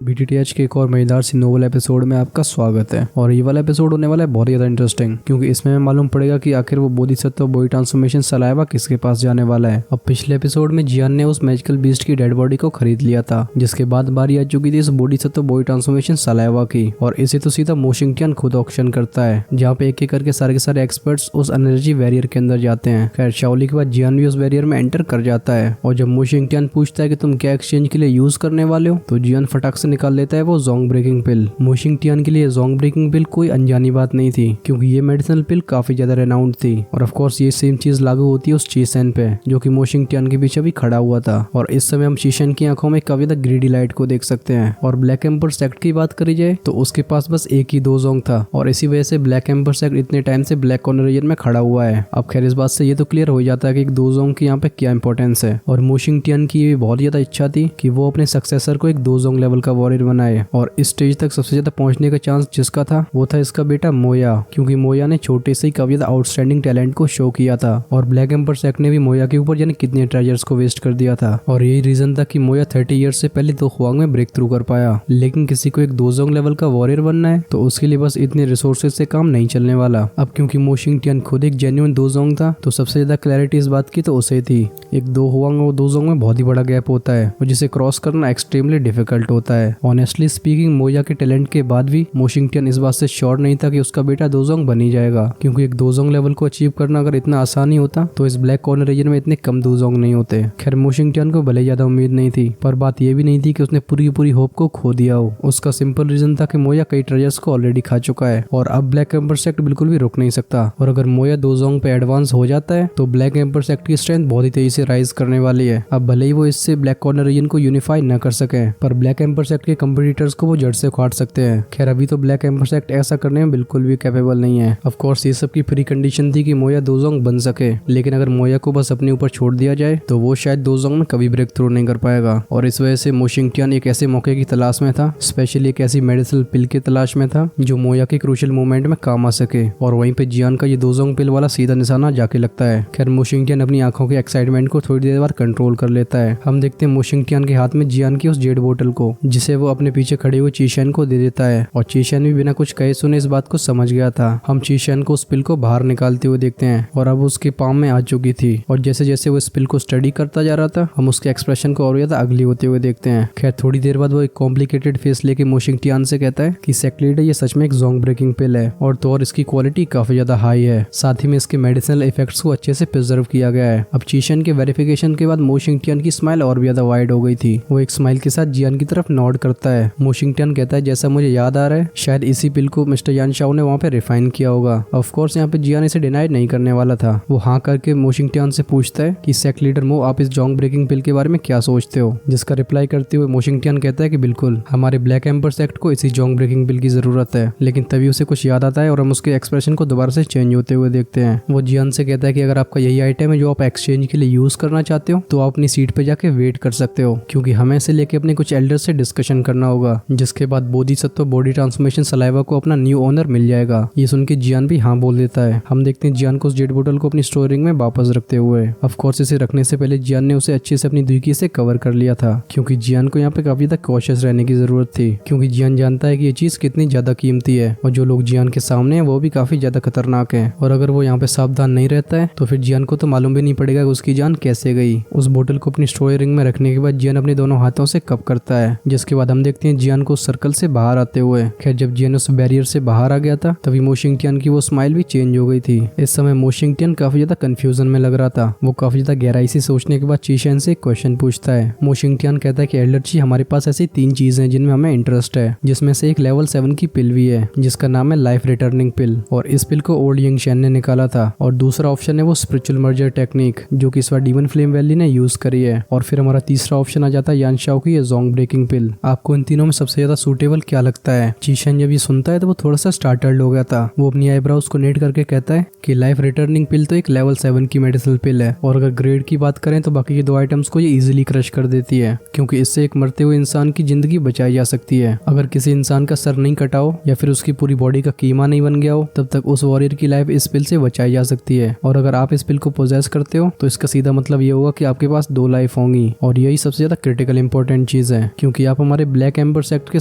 बीटीटीएच के एक और मजेदार सी नोवेल एपिसोड में आपका स्वागत है। और ये वाला एपिसोड होने वाला है बहुत ज़्यादा इंटरेस्टिंग, क्योंकि इसमें हमें मालूम पड़ेगा कि आखिर वो बोधिसत्व बॉडी ट्रांसफॉर्मेशन सलाइवा किसके पास जाने वाला है। अब पिछले एपिसोड में जियान ने उस मैजिकल बीस्ट की डेड बॉडी को खरीद लिया था, जिसके बाद बारी आ चुकी थी इस बोधिसत्व बॉडी ट्रांसफॉर्मेशन सलाइवा की। और इसे तो सीधा मोशिंगटियन खुद ऑक्शन करता है, जहाँ पे एक एक करके सारे के सारे एक्सपर्ट्स उस एनर्जी बैरियर के अंदर जाते हैं। खैर शाओली के बाद जियान भी उस बैरियर में एंटर कर जाता है, और जब मोशिंगटियन पूछता है कि तुम क्या एक्सचेंज के लिए यूज करने वाले हो, तो जियान फटाक से निकाल लेता है वो जोंग ब्रेकिंग पिल। मोशिंगटियन के लिए जोंग ब्रेकिंग पिल कोई अनजानी बात नहीं थी, क्योंकि ये मेडिसिनल पिल काफी ज्यादा रेनाउंड थी। और ऑफ कोर्स ये सेम चीज लागू होती है उस चीशन पे, जो कि मोशिंगटियन के पीछे भी खड़ा हुआ था। और इस समय हम चीशन की आंखों में काफी ज्यादा ग्रीडी लाइट को देख सकते हैं। और ब्लैक एम्पर सेक्ट की बात करी जाए तो उसके पास बस एक ही दो जोंग था, और इसी वजह से ब्लैक एम्पर सेक्ट इतने टाइम से ब्लैक कॉर्नर रीजन में खड़ा हुआ है। अब खैर इस बात से ये तो क्लियर हो जाता है कि दो जोंग की यहाँ पे क्या इंपॉर्टेंस है। और मोशिंगटियन की ये बहुत ज्यादा इच्छा थी कि वो अपने सक्सेसर को एक दो जोंग लेवल का वॉरियर बनाए। और इस स्टेज तक सबसे ज्यादा पहुंचने का चांस जिसका था वो था इसका बेटा मोया, क्योंकि मोया ने छोटे से ही काफी ज्यादा आउटस्टैंडिंग टैलेंट को शो किया था। और ब्लैक एम्पर सेक्ट ने भी मोया के ऊपर यानी कितने ट्रेजर्स को वेस्ट कर दिया था। और यही रीजन था कि मोया 30 ईयर्स से पहले दो हुआंग में ब्रेक थ्रू कर पाया। लेकिन किसी को एक दो जोंग लेवल का वॉरियर बनना है तो उसके लिए बस इतने रिसोर्सेज से काम नहीं चलने वाला। अब क्योंकि मोशिंगटियन खुद एक जेन्युइन दो जोंग था, तो सबसे ज्यादा क्लैरिटी इस बात की तो उसे थी। एक दो हुआंग और दो जोंग में बहुत ही बड़ा गैप होता है, और जिसे क्रॉस करना एक्सट्रीमली डिफिकल्ट होता है। ऑनेस्टली स्पीकिंग मोया के टैलेंट के बाद भी मोशिंगटियन इस बात से श्योर नहीं था कि उसका बेटा दो जोंग बन ही जाएगा, क्योंकि एक दो जोंग लेवल को अचीव करना अगर इतना आसान ही होता तो इस ब्लैक कॉर्नर रीजन में इतने कम दो जोंग नहीं होते। खैर मोशिंगटियन को भले ज्यादा उम्मीद नहीं थी, पर बात यह भी नहीं थी कि उसने पूरी की पूरी होप को खो दिया हो। उसका सिंपल रीजन था कि मोया कई ट्रेजर्स को ऑलरेडी खा चुका है, और अब ब्लैक एम्पर सेक्ट बिल्कुल भी रुक नहीं सकता। और अगर मोया दो जोंग पे एडवांस हो जाता है तो ब्लैक एम्पर सेक्ट की स्ट्रेंथ बहुत ही तेजी से राइज करने वाली है। अब भले ही वो इससे ब्लैक कॉर्नर रीजन को यूनिफाई न कर सके, पर ब्लैक एम्पर सेक्ट के कंपटीटर्स को वो जड़ से उखाड़ सकते हैं। खैर अभी तो ब्लैक एम्पर सेक्ट ऐसा करने में बिल्कुल भी कैपेबल नहीं है। ऑफ कोर्स ये सब की प्री कंडीशन थी कि मोया दो जोंग बन सके, लेकिन अगर मोया को बस अपने ऊपर छोड़ दिया जाए तो वो शायद दो जोंग में कभी ब्रेक थ्रू नहीं कर पाएगा। और इस वजह से मोशिंगटियन एक ऐसे मौके की तलाश में था, स्पेशली एक ऐसी मेडिसिनल पिल की तलाश में था जो मोया के क्रूशियल मोमेंट में काम आ सके। और वहीं पे जियान का ये दो जोंग पिल वाला सीधा निशाना जाके लगता है। खैर मोशिंगटियन अपनी आंखों के एक्साइटमेंट को थोड़ी देर बाद कंट्रोल कर लेता है। हम देखते हैं मोशिंगटियन के हाथ में जियान की उस जेड बोतल को, जिसे वो अपने पीछे खड़े हुए चीशन को दे देता है। और चीशन भी बिना कुछ कहे सुने इस बात को समझ गया था। हम चीशन को उस पिल को बाहर निकालते हुए देखते हैं, और अब उसके पाम में आ चुकी थी। और जैसे जैसे वो इस पिल को स्टडी करता जा रहा था, हम उसके एक्सप्रेशन को और ज्यादा अगली होते हुए देखते हैं। खैर थोड़ी देर बाद वो एक कॉम्प्लिकेटेड फेस लेके मोशिंगटियन से कहता है कि सेक्ट लीडर ये सच में एक जोंग ब्रेकिंग पिल है, और तो और इसकी क्वालिटी काफी ज्यादा हाई है, साथ ही में इसके मेडिसिनल इफेक्ट्स को अच्छे से प्रिजर्व किया गया है। अब चीशन के वेरिफिकेशन के बाद मोशिंगटियन की स्माइल और भी ज्यादा वाइड हो गई थी। वो एक स्माइल के साथ जियान की तरफ नॉड करता है। मोशिंगटियन कहता है जैसा मुझे याद आ रहा है शायद इसी पिल को मिस्टर यान शाओ ने वहाँ पे रिफाइन किया होगा। ऑफ कोर्स यहाँ पे जियान इसे डिनाई नहीं करने वाला था। वो हाँ करके मोशिंगटियन से पूछता है कि सेक्ट लीडर मो आप इस जोंग ब्रेकिंग पिल के बारे में क्या सोचते हो, जिसका रिप्लाई करते हुए मोशिंगटियन कहता है कि बिल्कुल हमारे ब्लैक एम्पर सेक्ट को इसी जोंग ब्रेकिंग पिल की जरूरत है। लेकिन तभी उसे कुछ याद आता है, और हम उसके एक्सप्रेशन को दोबारा से चेंज होते हुए देखते हैं। वो जियान से कहता है कि अगर आपका यही आइटम है जो आप एक्सचेंज के लिए यूज करना चाहते हो तो आप अपनी सीट पे जाके वेट कर सकते हो, क्योंकि हमें इसे लेके अपने कुछ एल्डर से डिस्कशन करना होगा, जिसके बाद बोधिसत्व बॉडी ट्रांसफॉर्मेशन सलाइवा को अपना न्यू ओनर मिल जाएगा। ये सुन के जियान भी हाँ बोल देता है। हम देखते हैं जियान को उस जेड बोतल को अपनी स्टोरिंग में वापस रखते हुए। ऑफ कोर्स इसे रखने से पहले जियान ने उसे अच्छे से अपनी दुकी से कवर कर लिया था, क्योंकि जियान को यहाँ पे काफी ज्यादा कॉशियस रहने की जरूरत थी, क्योंकि जियान जानता है कि ये चीज कितनी ज्यादा कीमती है, और जो लोग जियान के सामने है वो भी काफी ज्यादा खतरनाक है। और अगर वो यहाँ पे सावधान नहीं रहता है तो फिर जियान को तो मालूम भी नहीं पड़ेगा कि उसकी जान कैसे गई। उस बोतल को अपनी स्टोरिंग में रखने के बाद जियान अपने दोनों हाथों से कप करता है, जिसके बाद हम देखते हैं जियान को सर्कल से बाहर आते हुए। खैर जब जियान उस बैरियर से बाहर आ गया था तभी मोशिंगटियन की वो स्माइल भी चेंज हो गई थी। इस समय मोशिंगटियन काफी ज्यादा कंफ्यूजन में लग रहा था। वो काफी ज्यादा गहराई से सोचने के बाद चीशन से एक क्वेश्चन पूछता है। मोशिंगटियन कहता है कि एल्डर जी हमारे पास ऐसी 3 चीजें हैं जिनमें हमें इंटरेस्ट है, जिसमें से एक लेवल 7 की पिल भी है जिसका नाम है लाइफ रिटर्निंग पिल, और इस पिल को ओल्ड यंग शेन ने निकाला था। और दूसरा ऑप्शन है वो स्पिरिचुअल मर्जर टेक्निक जो कि इस बार डीमन फ्लेम वैली ने यूज करी है। और फिर हमारा तीसरा ऑप्शन आ जाता है यान शाओ की ये जोंग ब्रेकिंग पिल। आपको इन तीनों में सबसे ज्यादा सूटेबल क्या लगता है? चीशन जब ये सुनता है तो वो थोड़ा सा स्टार्टल्ड हो गया था। वो अपनी आईब्राउज को नेट करके कहता है कि लाइफ रिटर्निंग पिल तो एक लेवल 7 की मेडिसिनल पिल है, और अगर ग्रेड की बात करें तो बाकी के दो आइटम्स को ये इजीली क्रश कर देती है, क्योंकि इससे एक मरते हुए इंसान की जिंदगी बचाई जा सकती है। अगर किसी इंसान का सर नहीं कटा हो या फिर उसकी पूरी बॉडी का कीमा नहीं बन गया हो तब तक उस वॉरियर की लाइफ इस पिल से बचाई जा सकती है। और अगर आप इस पिल को पोजेस करते हो तो इसका सीधा मतलब ये होगा कि आपके पास 2 लाइफ होंगी, और यही सबसे ज्यादा क्रिटिकल इंपॉर्टेंट चीज है, क्योंकि आप हमारे हमारे ब्लैक एम्बर सेक्ट के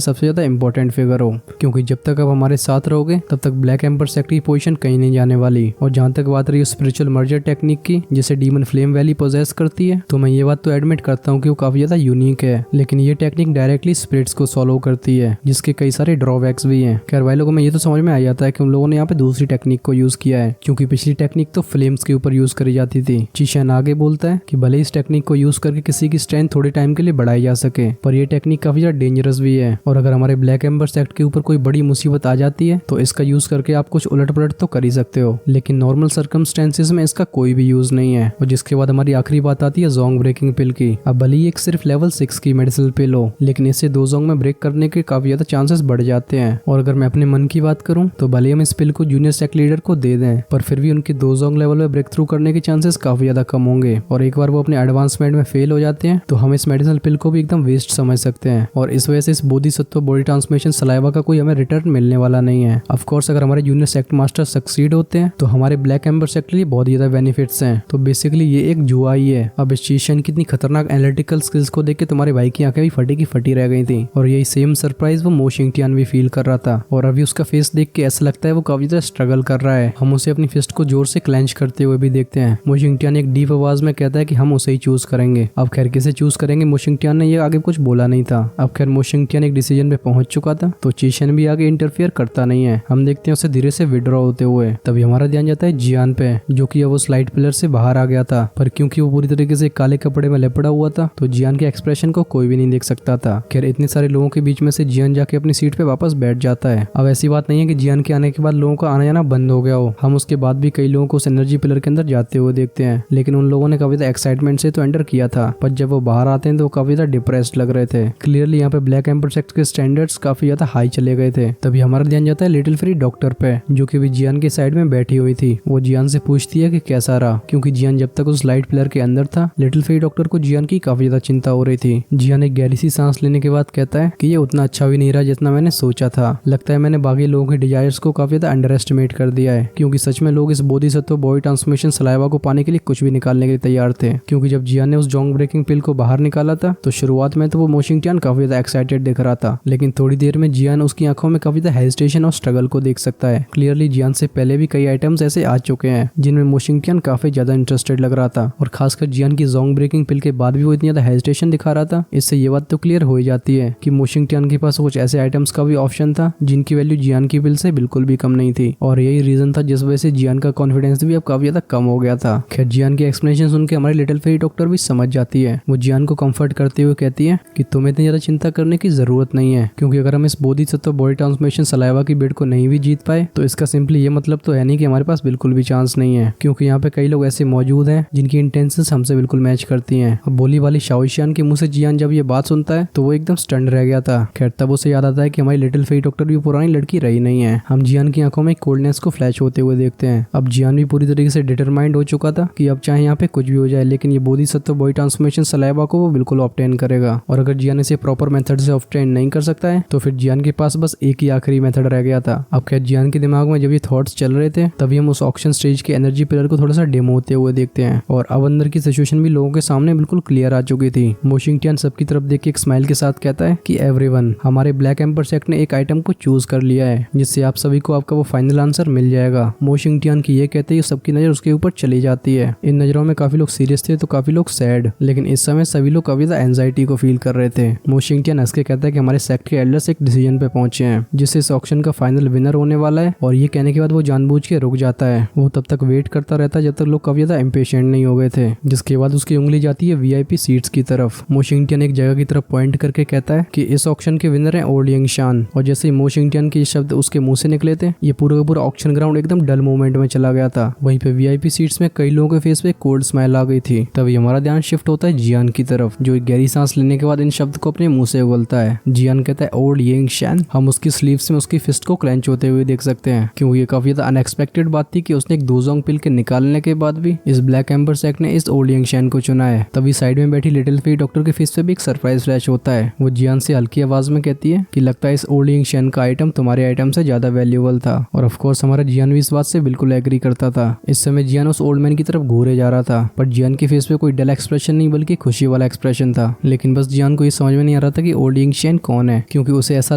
सबसे ज्यादा इंपॉर्टेंट फिगर हो, क्योंकि जब तक आप हमारे साथ रहोगे तब तक ब्लैक एम्बर सेक्ट की पोजीशन कहीं नहीं जाने वाली। और जहां तक बात रही स्पिरिचुअल मर्जर टेक्निक की, जिसे डीमन फ्लेम वैली पोजेस करती है, तो मैं ये बात तो एडमिट करता हूँ कि वो काफी ज्यादा यूनिक है, लेकिन ये टेक्निक डायरेक्टली स्पिरिट्स को सॉल्व करती है, जिसके कई सारे ड्रॉबैक्स भी हैं। खैर भाई लोगों में ये तो समझ में आ जाता है कि उन लोगों ने यहाँ पे दूसरी टेक्निक को यूज किया है, क्योंकि पिछली टेक्निक तो फ्लेम्स के ऊपर यूज करी जाती थी। चीशन आगे बोलता है कि भले इस टेक्निक को यूज करके किसी की स्ट्रेंथ थोड़े टाइम के लिए बढ़ाई जा सके, पर यह टेक्निक काफी ज्यादा डेंजरस भी है, और अगर हमारे ब्लैक एम्बर सेक्ट के ऊपर कोई बड़ी मुसीबत आ जाती है तो इसका यूज करके आप कुछ उलट पलट तो कर ही सकते हो, लेकिन नॉर्मल सर्कमस्टेंसेस में इसका कोई भी यूज नहीं है। और जिसके बाद हमारी आखिरी बात आती है जोंग ब्रेकिंग पिल की। अब भले ही एक सिर्फ लेवल 6 की मेडिसिनल पिल हो, लेकिन इससे 2 जोंग में ब्रेक करने के काफी ज्यादा चांसेस बढ़ जाते हैं। और अगर मैं अपने मन की बात करूं तो भले हम इस पिल को जूनियर सेक्ट लीडर को दे दें, पर फिर भी उनके 2 जोंग लेवल में ब्रेक थ्रू करने के चांसेस काफी ज्यादा कम होंगे। और एक बार वो अपने एडवांसमेंट में फेल हो जाते हैं तो हम इस मेडिसिनल पिल को भी एकदम वेस्ट समझ सकते हैं, और इस वजह से इस बोधिसत्व बॉडी ट्रांसफॉर्मेशन सलाइवा का कोई हमें रिटर्न मिलने वाला नहीं है। ऑफ कोर्स अगर हमारे जूनियर सेक्ट मास्टर सक्सीड होते हैं तो हमारे ब्लैक एम्बर सेक्ट के लिए बहुत ज्यादा बेनिफिट्स हैं। तो बेसिकली ये एक जुआ ही है। अब इस चीशन की इतनी खतरनाक एनालिटिकल स्किल्स को देख के तुम्हारे भाई की आंखें भी फटी की फटी रह गई थी, और यही सेम सरप्राइज वो मो शिंगटियान भी फील कर रहा था। और अभी उसका फेस देख के ऐसा लगता है वो काफी ज्यादा स्ट्रगल कर रहा है। हम उसे अपनी फिस्ट को जोर से क्लेंच करते हुए भी देखते हैं। मो शिंगटियान एक डीप आवाज में कहता है कि हम उसे ही चूज करेंगे। अब खैर किसे चूज करेंगे मो शिंगटियान ने ये आगे कुछ बोला नहीं था। अब खैर मो शिंगटियान एक डिसीजन पे पहुंच चुका था, तो चीशन भी आगे इंटरफेयर करता नहीं है। हम देखते हैं उसे धीरे से विड्रॉ होते हुए। तभी हमारा ध्यान जाता है जियान पे, जो कि अब उस लाइट पिलर से बाहर आ गया था, पर क्योंकि वो पूरी तरीके से काले कपड़े में लिपटा हुआ था तो जियान के एक्सप्रेशन को कोई भी नहीं देख सकता था। खैर इतने सारे लोगों के बीच में से जियान जाके अपनी सीट पे वापस बैठ जाता है। अब ऐसी बात नहीं है कि जियान के आने के बाद लोगों का आना जाना बंद हो गया हो। हम उसके बाद भी कई लोगों को उस एनर्जी पिलर के अंदर जाते हुए देखते हैं, लेकिन उन लोगों ने काफी ज्यादा एक्साइटमेंट से तो एंटर किया था, पर जब वो बाहर आते हैं तो वो काफी ज्यादा डिप्रेस्ड लग रहे थे। क्लियरली यहाँ पे ब्लैक एम्बर सेक्ट के स्टैंडर्ड्स काफी ज्यादा हाई चले गए थे। तभी हमारा ध्यान जाता है लिटिल फ्री डॉक्टर पे, जो कि जियान के साइड में बैठी हुई थी। वो जियान से पूछती है कि कैसा रहा, क्योंकि जियान जब तक उस लाइट पिलर के अंदर था लिटिल फ्री डॉक्टर को जियान की काफी ज्यादा चिंता हो रही थी। जियान एक गहरी सी सांस लेने के बाद कहता है कि ये उतना अच्छा भी नहीं रहा जितना मैंने सोचा था। लगता है मैंने बाकी लोगों के डिजायर्स को काफी ज्यादा अंडर एस्टिमेट कर दिया है, क्योंकि सच में लोग इस बोधिसत्व बॉडी ट्रांसफॉर्मेशन सलाइवा को पाने के लिए कुछ भी निकालने के लिए तैयार थे। क्योंकि जब जियान ने उस जोंग ब्रेकिंग पिल को बाहर निकाला था तो शुरुआत में तो वो मो शिंगटियान काफी ज्यादा एक्साइटेड दिख रहा था, लेकिन थोड़ी देर में जियान उसकी आंखों में काफी ज्यादा हेजिटेशन और स्ट्रगल को देख सकता है। क्लियरली जियान से पहले भी कई आइटम्स ऐसे आ चुके हैं जिनमें मो शिंगटियान काफी ज्यादा इंटरेस्टेड लग रहा था, और खासकर जियान की जोंग ब्रेकिंग पिल के बाद भी वो इतनी ज्यादा हेजिटेशन दिखा रहा था। इससे ये बात तो क्लियर हो ही जाती है कि मो शिंगटियान के पास कुछ ऐसे आइटम्स का भी ऑप्शन था जिनकी वैल्यू जियान की पिल से बिल्कुल भी कम नहीं थी, और यही रीजन था जिस वजह से जियान का कॉन्फिडेंस भी अब काफी ज्यादा कम हो गया था। खैर जियान की एक्सप्लेनेशन सुन के हमारी लिटिल फेरी डॉक्टर भी समझ जाती है। वो जियान को कंफर्ट करते हुए कहती है कि तुम्हें इतनी ज्यादा चिंता करने की जरूरत नहीं है, क्योंकि अगर हम इस बोधिसत्व बॉडी ट्रांसफॉर्मेशन सलाइवा की बिड को नहीं भी जीत पाए तो इसका सिंपली ये मतलब तो है नहीं कि हमारे पास बिल्कुल भी चांस नहीं है, क्योंकि यहाँ पे कई लोग ऐसे मौजूद हैं जिनकी इंटेंशंस हमसे बिल्कुल मैच करती हैं। अब बोली वाली शाओशियान के मुंह से जियान जब ये बात सुनता है तो वो एकदम स्टंड रह गया था। खैर तब उसे याद आता है कि हमारी लिटिल फेरी डॉक्टर भी पुरानी लड़की रही नहीं है। हम जियान की आंखों में कोल्डनेस को फ्लैश होते हुए देखते हैं। अब जियान भी पूरी तरीके से डिटरमाइंड हो चुका था कि अब चाहे यहाँ पे कुछ भी हो जाए, लेकिन ये बोधिसत्व बॉडी ट्रांसफॉर्मेशन सलाइवा को वो बिल्कुल ऑब्टेन करेगा, और अगर जियान इसे प्रॉपर मेथड से ऑब्टेन नहीं कर सकता है तो फिर जियान के पास बस एक ही आखिरी मेथड रह गया था। अब खैर जियान के दिमाग में जब ये थॉट्स चल रहे थे तभी हम उस ऑक्शन स्टेज के एनर्जी पिलर को थोड़ा सा डेमो होते हुए देखते हैं, और अब अंदर की सिचुएशन भी लोगों के सामने बिल्कुल क्लियर आ चुकी थी। मो शिंगटियान सबकी तरफ देख के एक स्माइल के साथ कहता है कि एवरीवन, हमारे ब्लैक एम्बर सेक्ट ने एक आइटम को चूज कर लिया है जिससे आप सभी को आपका वो फाइनल आंसर मिल जाएगा। मो शिंगटियान की ये कहते ही सबकी नजर उसके ऊपर चली जाती है। इन नजरों में काफी लोग सीरियस थे तो काफी लोग सैड, लेकिन इस समय सभी लोग काफी ज्यादा एंजाइटी को फील कर रहे थे। मो शिंगटियान हंस के कहता है कि हमारे सेक्ट के एल्डर्स एक डिसीजन पे पहुंचे हैं जिससे इस ऑक्शन का फाइनल विनर होने वाला है, और ये कहने के बाद वो जानबूझ के रुक जाता है। वो तब तक वेट करता रहता है जब तक लोग काफी ज्यादा इम्पेशेंट नहीं हो गए थे, जिसके बाद उसकी उंगली जाती है वीआईपी सीट्स की तरफ। मो शिंगटियान एक जगह की तरफ पॉइंट करके कहता है कि इस ऑक्शन के विनर हैं ओल्ड यंगशान, और जैसे ही मो शिंगटियान के शब्द उसके मुंह से निकले थे ये पूरा का पूरा ऑक्शन ग्राउंड एकदम डल मोमेंट में चला गया था। वहीं पे वीआईपी सीट्स में कई लोगों के फेस पे कोल्ड स्माइल आ गई थी। तभी हमारा ध्यान शिफ्ट होता है जियान की तरफ, जो एक गहरी सांस लेने के बाद इन शब्द को अपने मुंह से बोलता है। जियान कहता है ओल्ड यंगशान। हम उसकी स्लीव्स में उसकी फिस्ट को क्लेंच होते हुए देख सकते हैं, क्योंकि ये काफी ज्यादा अनएक्सपेक्टेड बात थी कि उसने एक दोजोंग पिल के निकालने के बाद भी इस ब्लैक एम्बर सेक्ट ने इस ओल्ड यंगशान को चुना है। तभी साइड में बैठी लिटिल फेरी डॉक्टर के फेस पे भी एक सरप्राइज फ्लैश होता है। वो जियान से हल्की आवाज में कहती है कि लगता है इस ओल्ड यंगशान का आइटम तुम्हारे आइटम से ज्यादा वैल्यूएबल था, और ऑफ कोर्स हमारा जियान भी इस बात से बिल्कुल एग्री करता था। इस समय जियान उस ओल्ड मैन की तरफ घूरे जा रहा था, पर जियान के फेस पे कोई डल एक्सप्रेशन नहीं बल्कि खुशी वाला एक्सप्रेशन था। लेकिन बस जियान को ये समझ में नहीं नहीं आ रहा था कि ओल्ड यंग शेन कौन है, क्योंकि उसे ऐसा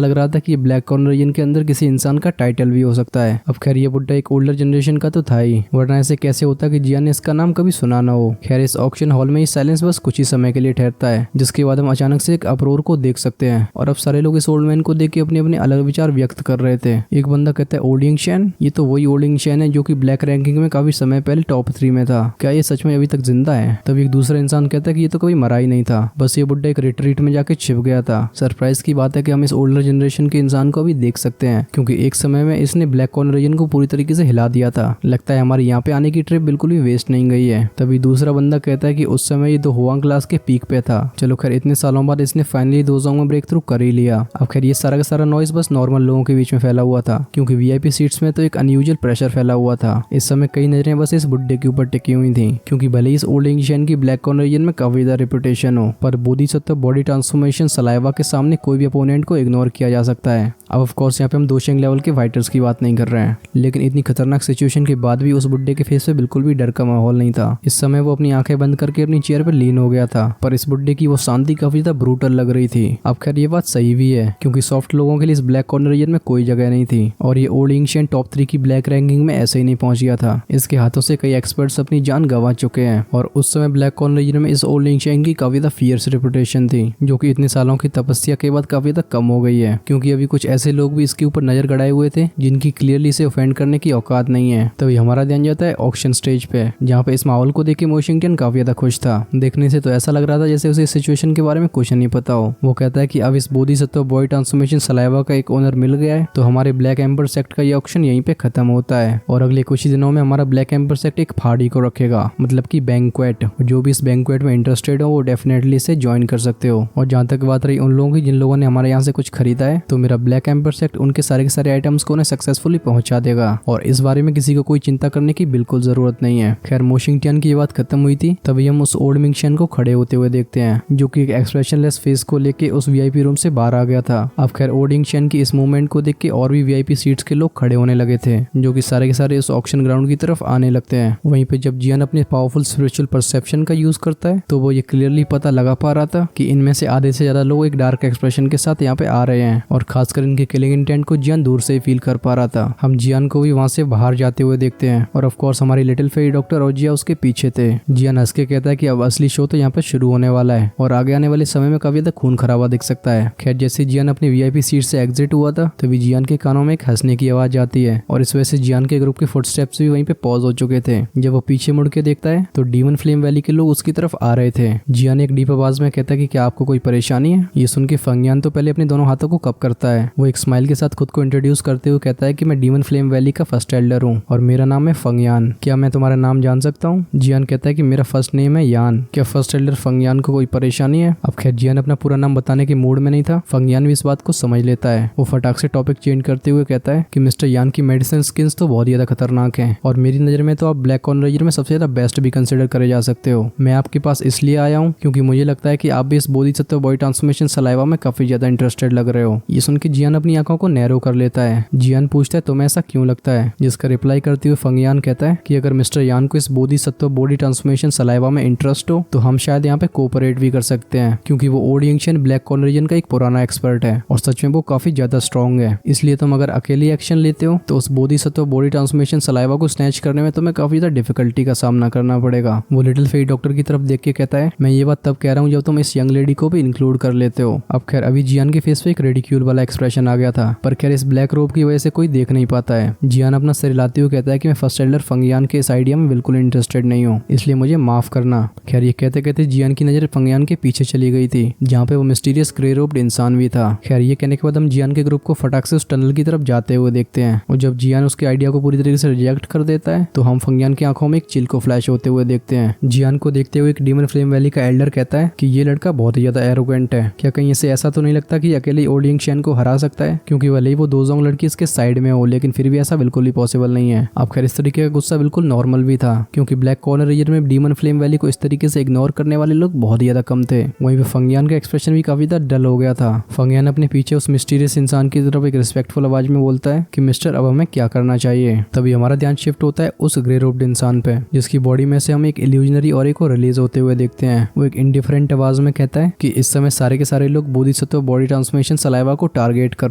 लग रहा था कि ये ब्लैक कॉर्नर रीजन के अंदर किसी इंसान का टाइटल भी हो सकता है। अब खैर ये बुड्ढा एक ओल्डर जनरेशन का तो था ही, वरना ऐसे कैसे होता कि जियान ने इसका नाम कभी सुना ना हो। खैर इस ऑक्शन हॉल में ये साइलेंस बस कुछ ही समय के लिए ठहरता है, जिसके बाद हम अचानक से एक अप्रोर को देख सकते हैं और अब सारे लोग इस ओल्ड मैन को देख के अपने अपने अलग विचार व्यक्त कर रहे थे। एक बंदा कहता है ओल्ड यंग शेन, ये तो वही ओल्ड यंग शेन है जो कि ब्लैक रैंकिंग में काफी समय पहले टॉप 3 में था, क्या ये सच में अभी तक जिंदा है? तब एक दूसरा इंसान कहता है कि ये तो कभी मरा ही नहीं था, बस ये बुड्ढा एक रिट्रीट में जाके छिप गया था। सरप्राइज की बात है कि हम इस ओल्डर जनरेशन के इंसान को अभी देख सकते हैं, क्योंकि एक समय में इसने ब्लैक कॉर्नर रीजन को पूरी तरीके से हिला दिया था। लगता है हमारे यहाँ पे आने की ट्रिप बिल्कुल भी वेस्ट नहीं गई है। तभी दूसरा बंदा कहता है कि उस समय ये तो हुआंग क्लास के पीक पे था। चलो खैर इतने सालों बाद इसने फाइनली दोजोंग में ब्रेक थ्रू कर ही लिया। अब खैर ये सारा का सारा नॉइस बस नॉर्मल लोगों के बीच में फैला हुआ था, क्योंकि वीआईपी सीट्स में तो एक अनयूजुअल प्रेशर फैला हुआ था। इस समय कई नजरें बस इस बुड्ढे के ऊपर टिकी हुई थी, क्योंकि भले ही इस ओल्ड यंग शेन की ब्लैक कॉर्नर रीजन में काफी ज्यादा रेपुटेशन हो, पर बोधिसत्व बॉडी ट्रांसफॉर्मेशन सलाइवा के सामने कोई भी अपोनेंट को इग्नोर किया जा सकता है। अब ऑफ कोर्स यहाँ पे हम दोशेंग लेवल के फाइटर्स की बात नहीं कर रहे हैं, लेकिन इतनी खतरनाक सिचुएशन के बाद भी उस बुड्ढे के फेस पे बिल्कुल भी डर का माहौल नहीं था। इस समय वो अपनी आंखें बंद करके अपनी चेयर पर लीन हो गया था, पर इस बुड्ढे की वो शांति काफी ज्यादा ब्रूटल लग रही थी। अब खैर ये बात सही भी है, क्योंकि सॉफ्ट लोगों के लिए इस ब्लैक कॉर्नर रीजन में कोई जगह नहीं थी, और ये ओल्ड यंग शेन टॉप 3 की ब्लैक रैंकिंग में ऐसे ही नहीं पहुंच गया था। इसके हाथों से कई एक्सपर्ट्स अपनी जान गंवा चुके हैं, और उस समय ब्लैक कॉर्नर रीजन में इस ओल्ड यंग शेन की काफी ज्यादा फियर्स रेपुटेशन थी, जो कि इतने सालों की तपस्या के बाद काफी ज्यादा कम हो गई है, क्योंकि अभी कुछ ऐसे लोग भी इसके ऊपर नजर गड़ाए हुए थे जिनकी क्लियरली इसे ऑफेंड करने की औकात नहीं है। तभी हमारा ध्यान जाता है ऑक्शन स्टेज पे, जहाँ पे इस माहौल को देख के वॉशिंगटन काफी ज्यादा खुश था। देखने से तो ऐसा लग रहा था जैसे उसे इस सिचुएशन के बारे में कुछ नहीं पता हो। वो कहता है कि अब इस बोधिसत्व बॉडी ट्रांसफॉर्मेशन सलाइवा का एक ओनर मिल गया है, तो हमारे ब्लैक एम्बर सेक्ट का ये ऑक्शन यहीं पे खत्म होता है, और अगले कुछ ही दिनों में हमारा ब्लैक एम्बर सेक्ट एक पार्टी को रखेगा, मतलब कि बैंक्वेट। जो भी इस बैंक्वेट में इंटरेस्टेड हो वो डेफिनेटली इसे ज्वाइन कर सकते हो। और जहाँ तक बात रही उन लोगों की जिन लोगों ने हमारे यहाँ से कुछ खरीदा है, तो मेरा ब्लैक एम्बर सेक्ट उनके सारे के सारे आइटम्स को उन्हें सक्सेसफुली पहुंचा देगा, और इस बारे में किसी को कोई चिंता करने की बिल्कुल जरूरत नहीं है। खैर वॉशिंगटन की ये बात खत्म हुई थी, तभी हम उस ओल्ड यंग शेन को खड़े होते हुए देखते हैं, जो कि एक एक्सप्रेशनलेस फेस को लेके उस वीआईपी रूम से बाहर आ गया था। अब खैर ओल्ड यंग शेन की इस मूवमेंट को देख के और भी वीआईपी सीट्स के लोग खड़े होने लगे थे, जो कि सारे के सारे उस ऑक्शन ग्राउंड की तरफ आने लगते हैं। वहीं पे जब जियान अपने पावरफुल स्पिरिचुअल परसेप्शन का यूज करता है, तो वो ये क्लियरली पता लगा पा रहा था कि इनमें से आधे से ज्यादा लोग एक डार्क एक्सप्रेशन के साथ यहाँ पे आ रहे हैं, और खासकर इनके किलिंग इंटेंट को जियान दूर से ही फील कर पा रहा था। हम जियान को भी वहां से बाहर जाते हुए देखते हैं, और ऑफ कोर्स हमारी लिटिल फेरी डॉक्टर और जिया उसके पीछे थे। जियान हंस के कहता है कि अब असली शो तो यहाँ पे शुरू होने वाला है, और आगे आने वाले समय में काफी ज्यादा खून खराबा दिख सकता है। खैर जैसे जियान अपनी वीआईपी सीट से एग्जिट हुआ था, तभी जियान के कानों में एक हंसने की आवाज आती है, और इस वजह से जियान के ग्रुप के फुटस्टेप्स भी वहीं पे पॉज हो चुके थे। जब वो पीछे मुड़ के देखता है तो डीमन फ्लेम वैली के लोग उसकी तरफ आ रहे थे। जियान एक डीप आवाज में कहता है कि क्या आपको कोई परेशानी है? ये सुन के फंगयान तो पहले अपने दोनों हाथों को कप करता है। वो एक स्माइल के साथ खुद को इंट्रोड्यूस करते हुए कहता है कि मैं डीमन फ्लेम वैली का फर्स्ट एल्डर हूँ, और मेरा नाम है फंगयान। क्या मैं तुम्हारा नाम जान सकता हूँ? जियान कहता है कि मेरा फर्स्ट नेम है यान। क्या फर्स्ट एल्डर फंगयान को कोई परेशानी है? अब खैर जियान अपना पूरा नाम बताने के मूड में नहीं था। फंगयान भी इस बात को समझ लेता है। वो फटाक से टॉपिक चेंज करते हुए कहता है कि मिस्टर यान की मेडिसिन स्किन्स तो बहुत ज्यादा खतरनाक हैं, और मेरी नजर में तो आप ब्लैक कॉर्नर रीजन में सबसे ज्यादा बेस्ट भी कंसिडर करे जा सकते हो। मैं आपके पास इसलिए आया हूँ क्योंकि मुझे लगता है कि आप भी इस बोधिसत्व बॉडी ट्रांसफॉर्मेशन सलाइवा में काफी ज्यादा इंटरेस्टेड लग रहे हो। ये सुन के जियान अपनी आंखों को नैरो कर लेता है। जियान पूछता है तुम्हें ऐसा क्यों लगता है? जिसका रिप्लाई करते हुए फंगयान कहता है कि अगर मिस्टर यान को इस बोधिसत्व बॉडी ट्रांसफॉर्मेशन सलाइवा में इंटरेस्ट हो, तो हम शायद यहाँ पे कोऑपरेट भी कर सकते हैं, क्योंकि वो ओल्ड यंग शेन ब्लैक कॉर्नर रीजन का एक पुराना एक्सपर्ट है, और सच में वो काफी ज्यादा स्ट्रॉन्ग है। इसलिए तुम अगर अकेले एक्शन लेते हो तो उस बोधिसत्व बॉडी ट्रांसफॉर्मेशन सलाइवा को स्नैच करने में तुम्हें काफी ज्यादा डिफिकल्टी का सामना करना पड़ेगा। वो लिटिल फेरी डॉक्टर की तरफ देख के कहता है मैं ये बात तब कह रहा हूँ जब तुम इस यंग लेडी को भी इंक्लूड कर लेते हो। अब खैर अभी जियान के फेस पे एक रेडिक्यूल वाला एक्सप्रेशन आ गया था, पर खैर इस ब्लैक रोब की वजह से कोई देख नहीं पाता है। जियान अपना सिर हिलाते हुए कहता है कि मैं फर्स्ट एल्डर फंगयान के इस आइडिया में बिल्कुल इंटरेस्टेड नहीं हूँ, इसलिए मुझे माफ करना। खैर ये कहते कहते जियान की नजर फंगयान के पीछे चली गई थी, जहाँ पे वो मिस्टीरियस ग्रे रोब्ड इंसान भी था। खैर ये कहने के बाद हम जियान के ग्रुप को फटाक से उस टनल की तरफ जाते हुए देखते हैं, और जब जियान उसके आइडिया को पूरी तरीके से रिजेक्ट कर देता है, तो हम फंगयान की आंखों में एक चिल को फ्लैश होते हुए देखते हैं। जियान को देखते हुए एक डीमन फ्लेम वैली का एल्डर कहता है कि ये लड़का बहुत ही ज्यादा एरोगेंट है। क्या कहीं इसे ऐसा तो नहीं लगता कि अकेले ओल्ड यंग शेन को हरा सकता है, क्योंकि भले ही वो दोजोंग लड़की इसके साइड में हो, लेकिन फिर भी ऐसा बिल्कुल ही पॉसिबल नहीं है। अब खैर इस तरीके का गुस्सा बिल्कुल नॉर्मल भी था, क्योंकि ब्लैक कॉर्नर रीजन में डीमन फ्लेम वैली को इस तरीके से इग्नोर करने वाले लोग बहुत ही ज्यादा कम थे। वहीं पे फंगियान का एक्सप्रेशन भी काफी ज्यादा डल हो गया था। फंगियान अपने पीछे उस मिस्टीरियस इंसान की तरफ एक रिस्पेक्टफुल आवाज में बोलता है कि मिस्टर अब हमें क्या करना चाहिए। तभी हमारा ध्यान शिफ्ट होता है उस ग्रे रोब्ड इंसान पे, जिसकी बॉडी में से हम एक इल्यूजनरी ऑरे को रिलीज होते हुए देखते हैं। वो एक इंडिफरेंट आवाज में कहता है कि इस समय सारे के सारे लोग बोधिसत्व बॉडी ट्रांसफॉर्मेशन सलाइवा को टारगेट कर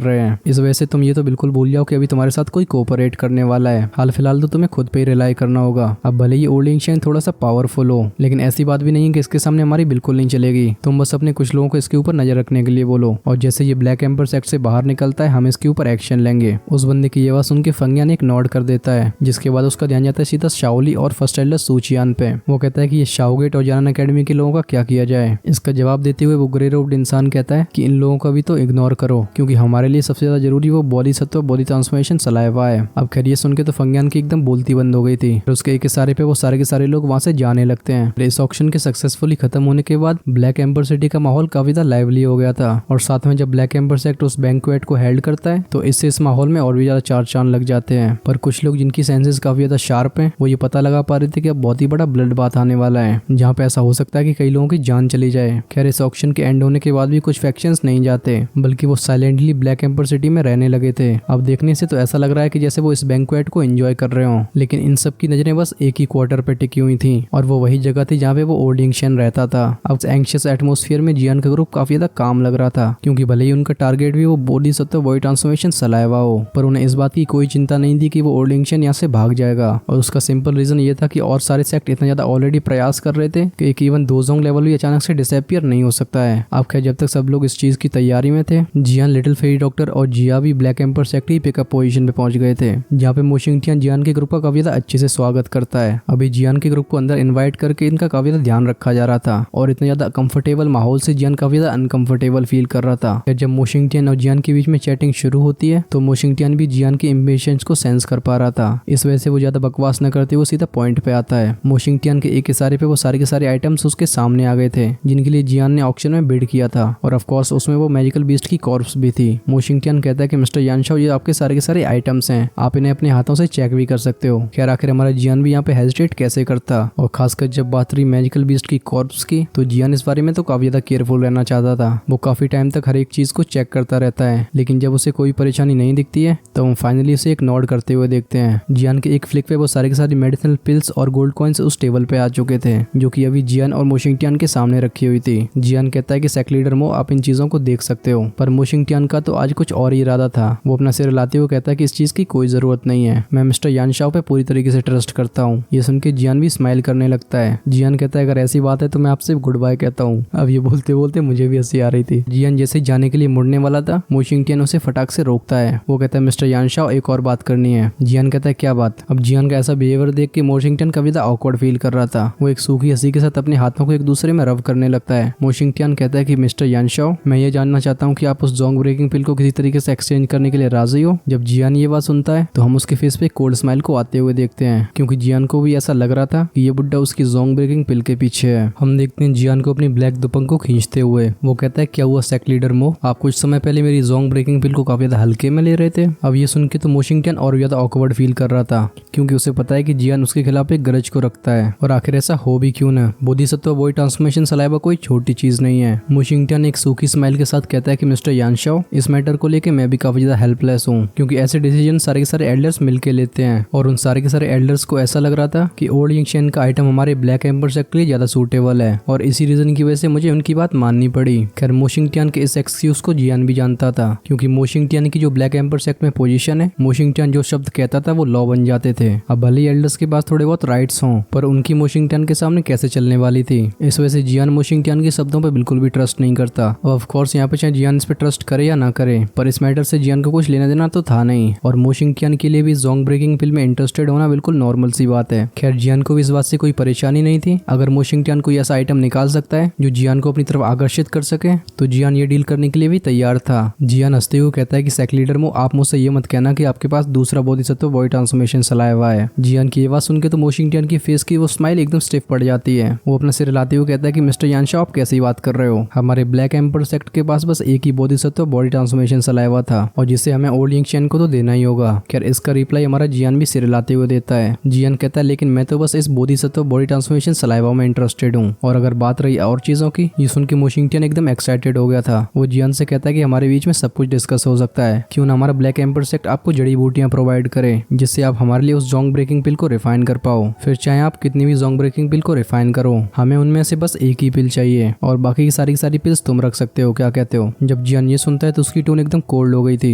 रहे हैं। इस वजह से तुम ये तो बिल्कुल भूल जाओ कि अभी तुम्हारे साथ कोई कोऑपरेट करने वाला है। हाल फिलहाल तो तुम्हें खुद पे ही रिलाई करना होगा। अब भले ही ओल्ड एंशियन थोड़ा सा पावरफुल हो, लेकिन ऐसी बात भी नहीं है कि इसके सामने हमारी बिल्कुल नहीं चलेगी। तुम बस अपने कुछ लोगों को इसके ऊपर नजर रखने के लिए बोलो, और जैसे ये ब्लैक एम्पर सेक्ट से बाहर निकलता है हम इसके ऊपर एक्शन लेंगे। उस बंदे की ये बात सुन के फंगियान एक नॉड कर देता है, जिसके बाद उसका ध्यान जाता है सीधा शाओली और फर्स्ट एल्डर सूचियान पे। वो कहता है कि ये शाओगेट और जानन अकेडमी के लोगों का क्या किया जाए। इसका जवाब देते हुए वो ग्रे रोब्ड इंसान कहता है कि इन लोगों का भी तो इग्नोर करो, क्योंकि हमारे लिए सबसे ज्यादा जरूरी वो बोधिसत्व बॉडी ट्रांसफॉर्मेशन सलाइवा है। अब खैर ये सुन के तो फंगियान की एकदम बोलती बंद हो गई थी। फिर उसके एक इशारे पे वो सारे के सारे लोग वहां से जाने लगते हैं। इस ऑक्शन के सक्सेसफुली खत्म होने के बाद ब्लैक एम्पर सिटी का माहौल काफी ज्यादा लाइवली हो गया था, और साथ में जब ब्लैक एम्पर सेक्ट उस बैंक्वेट को हेल्ड करता है तो इससे इस माहौल में और भी ज्यादा चार चांद लग जाते हैं। पर कुछ लोग जिनकी सेंसेस काफी ज्यादा शार्प हैं, वो ये पता लगा पा रहे थे कि अब बहुत ही बड़ा ब्लड बाथ आने वाला है, जहाँ पे ऐसा हो सकता है कि कई लोगों की जान चली जाए। खैर इस ऑक्शन के एंड होने के बाद भी कुछ फैक्शंस नहीं जाते, बल्कि वो साइलेंटली ब्लैक एम्पर सिटी में रहने लगे थे। अब देखने से तो ऐसा लग रहा है कि जैसे वो इस बैंक्वेट को एंजॉय कर रहे हो, लेकिन इन सब की नजरें बस एक ही क्वार्टर पे टिकी हुई थी, और वो वही जगह थी जहाँ पे वो ओल्ड एंशियन रहता था। अब एंग्शियस एटमॉस्फेयर में जियान का ग्रुप काफी ज्यादा काम लग रहा था, क्योंकि भले ही उनका टारगेट भी वो बोधिसत्व बॉडी ट्रांसफॉर्मेशन सलाइवा हो, पर उन्हें इस बात की कोई चिंता नहीं थी कि वो ओल्ड एंशियन यहाँ से भाग जाएगा। और उसका सिंपल रीजन ये था कि और सारे सेक्ट इतना ज्यादा ऑलरेडी प्रयास कर रहे थे कि एक इवन दोजोंग लेवल भी अचानक से डिसअपियर नहीं हो सकता है। अब खैर जब तक सब लोग इस चीज की तैयारी में थे, जियान लिटिल फेरी डॉक्टर और जिया भी ब्लैक एम्पर सेक्ट ही पिकअप पोजीशन पे पहुंच गए थे, जहाँ पे मोशिंगटियन जियान के ग्रुप का काफी ज्यादा अच्छे से स्वागत करता है। अभी जियान के ग्रुप को अंदर इन्वाइट करके इनका काफी ज्यादा ध्यान रखा जा रहा था, और इतना ज्यादा कंफर्टेबल माहौल से जियान काफी ज्यादा अनकंफर्टेबल फील कर रहा था। फिर जब मोशिंगटियन और जियान के बीच में चैटिंग शुरू होती है तो मोशिंगटियन भी जियान के इम्पेशंस को सेंस कर पा रहा था। इस वजह से वो ज्यादा बकवास न करते वो सीधा पॉइंट पे आता है। मोशिंगटियन के एक इशारे पे वो सारे के सारे आइटम्स उसके सामने आ गए थे, जिनके लिए जियान ने ऑक्शन में बिड किया था, और ऑफ कोर्स उसमें वो मैजिकल बीस्ट की कॉर्प्स भी थी। मोशिंगटियन कहता है कि मिस्टर यानशाओ ये आपके सारे के सारे आइटम्स हैं, आप इन्हें अपने हाथों से चेक भी कर सकते हो। खैर आखिर हमारा जियान भी यहाँ पे हेजिटेट कैसे करता, और खासकर जब बात रही मैजिकल बीस्ट की कॉर्प्स की, तो जियान इस बारे में तो काफी ज्यादा केयरफुल रहना चाहता था। वो काफी टाइम तक हर एक चीज को चेक करता रहता है, लेकिन जब उसे कोई परेशानी नहीं दिखती है तो हम फाइनली उसे एक नॉड करते हुए देखते हैं। जियान के एक फ्लिक पे वो सारे के सारे मेडिसिनल पिल्स और गोल्ड कॉइन्स उस टेबल पे आ चुके थे, जो कि अभी जियान और मोशिंगटियन के सामने रखी हुई थी। जियान कहता है कि सेक्ट लीडर मो आप इन चीजों को देख सकते हो, पर मोशिंगटियन का तो आज कुछ और ही इरादा था। वो अपना सिर हिलाते हुए कहता है कि इस चीज की कोई जरूरत नहीं है, मैं मिस्टर यानशाओ पे पूरी तरीके से ट्रस्ट करता हूँ। ये सुन के जियान भी स्माइल करने लगता है। जियान कहता है अगर ऐसी बात है तो मैं आपसे गुड बाय कहता हूँ। अब ये बोलते बोलते मुझे भी हंसी आ रही थी। जियान जैसे जाने के लिए मुड़ने वाला था, मोशिंगटियन उसे फटाक से रोकता है। वो कहता है मिस्टर यानशाओ एक और बात करनी है। जियान कहता है क्या बात। अब जियान का ऐसा बिहेवियर देख के मोशिंगटियन काफी ज्यादा ऑकवर्ड फील कर रहा था। वो एक सूखी हंसी के साथ अपने हाथों को एक दूसरे में रब करने लगता है। मोशिंगटियन कहता है कि मिस्टर यानशाओ मैं ये जानना चाहता हूँ कि आप उस जोंग ब्रेकिंग पिल को किसी तरीके से एक्सचेंज करने के लिए राजी हो। जब जियान ये बात सुनता है तो हम उसके फेस पे कोल्ड स्माइल को आते हुए देखते हैं, क्योंकि जियान को भी ऐसा लग रहा था कि ये बुड्ढा उसकी जोंग ब्रेकिंग पिल के पीछे है। हम देखते हैं जियान को अपनी ब्लैक दुपंग को खींचते हुए। वो कहता है क्या हुआ सेक्ट लीडर मो, आप कुछ समय पहले मेरी जोंग ब्रेकिंग पिल को काफी ज्यादा हल्के में ले रहे थे। अब ये सुन के तो मोशिंगटियन और ज्यादा ऑकवर्ड फील कर रहा था, क्योंकि उसे पता है कि जियान उसके खिलाफ एक गरज को रखता है, और आखिर ऐसा हो भी क्यों ना। बोधिसत्व बॉडी ट्रांसफॉर्मेशन सलाइवा कोई छोटी चीज नहीं है। मोशिंगटियन एक सूखी स्माइल के साथ कहता है कि मिस्टर यानशाओ इस मैटर को लेके मैं भी काफी ज्यादा हेल्पलेस हूँ, क्योंकि ऐसे डिसीजन सारे के सारे एल्डर्स मिलके लेते हैं, और उन सारे के सारे एल्डर्स को ऐसा लग रहा था कि ओल्ड एंशियन का आइटम हमारे ब्लैक एम्पर सेक्ट के लिए ज्यादा सूटेबल है, और इसी रीजन की वजह से मुझे उनकी बात माननी पड़ी। खैर मोशिंगटियन के इस एक्सक्यूज को जियान भी जानता था, क्योंकि मोशिंगटियन की जो ब्लैक एम्पर सेक्ट में पोजीशन है, मोशिंगटियन जो शब्द कहता था वो लॉ बन जाते थे। अब भले एल्डर्स के पास थोड़े बहुत राइट्स हों, पर उनकी मोशिंगटियन के सामने कैसे चलने वाली थी। इस वजह से जियान मोशिंगटियन के शब्दों पर बिल्कुल भी ट्रस्ट नहीं करता। अब ऑफ कोर्स यहाँ पे चाहे जियान इस पे ट्रस्ट करे या ना करे, पर इस मैटर से जियान को कुछ लेना देना तो था नहीं, और मोशिंगटियन के लिए भी जोंग ब्रेकिंग पिल में इंटरेस्टेड होना बिल्कुल नॉर्मल सी बात है। खैर जियान को भी इस बात से कोई परेशानी नहीं थी। अगर मोशिंगटियन कोई ऐसा आइटम निकाल सकता है जो जियान को अपनी तरफ आकर्षित कर सके, तो जियान ये डील करने के लिए भी तैयार था। जियान हंसते हुए कहता है कि सेक्ट लीडर मो आप मुझसे ये मत कहना कि आपके पास दूसरा बोधिसत्व बॉडी ट्रांसफॉर्मेशन सलाइवा है। जियान की ये बात सुन के तो मोशिंगटियन की फेस की वो स्माइल एकदम स्टिफ पड़ जाती है। वो अपना सिर हिलाते हुए कहता है कि मिस्टर यानशाओ आप कैसी बात कर रहे हो, हमारे ब्लैक एम्पर सेक्ट के पास बस एक ही बोधिसत्व बॉडी ट्रांसफॉर्मेशन सलाइवा था और जिसे हमें ओल्ड यिंगचैन को तो देना ही होगा। खैर इसका रिप्लाई हमारा जियान भी सिर हिलाते हुए देता है। जियान कहता है लेकिन मैं तो बस इस बोधिसत्व बॉडी ट्रांसफॉर्मेशन सलाइवा में इंटरेस्टेड हूँ। और अगर बात रही और चीजों की, ये सुन के मोशिंगटियन एकदम एक्साइटेड हो गया था। वो जियान से कहता है कि हमारे बीच में सब कुछ डिस्कस हो सकता है, क्यों ना हमारा ब्लैक एम्पर सेक्ट आपको जड़ी बूटियां प्रोवाइड करे जिससे आप हमारे लिए उस जोंग ब्रेकिंग पिल को रिफाइन कर पाओ। फिर चाहे आप कितनी भी जोंग ब्रेकिंग पिल को रिफाइन करो, हमें उनमें से बस एक ही पिल चाहिए और बाकी की सारी पिल्स तुम रख सकते हो, क्या कहते हो? जब जियान ये सुनता है तो उसकी टोन एकदम कोल्ड हो गई थी,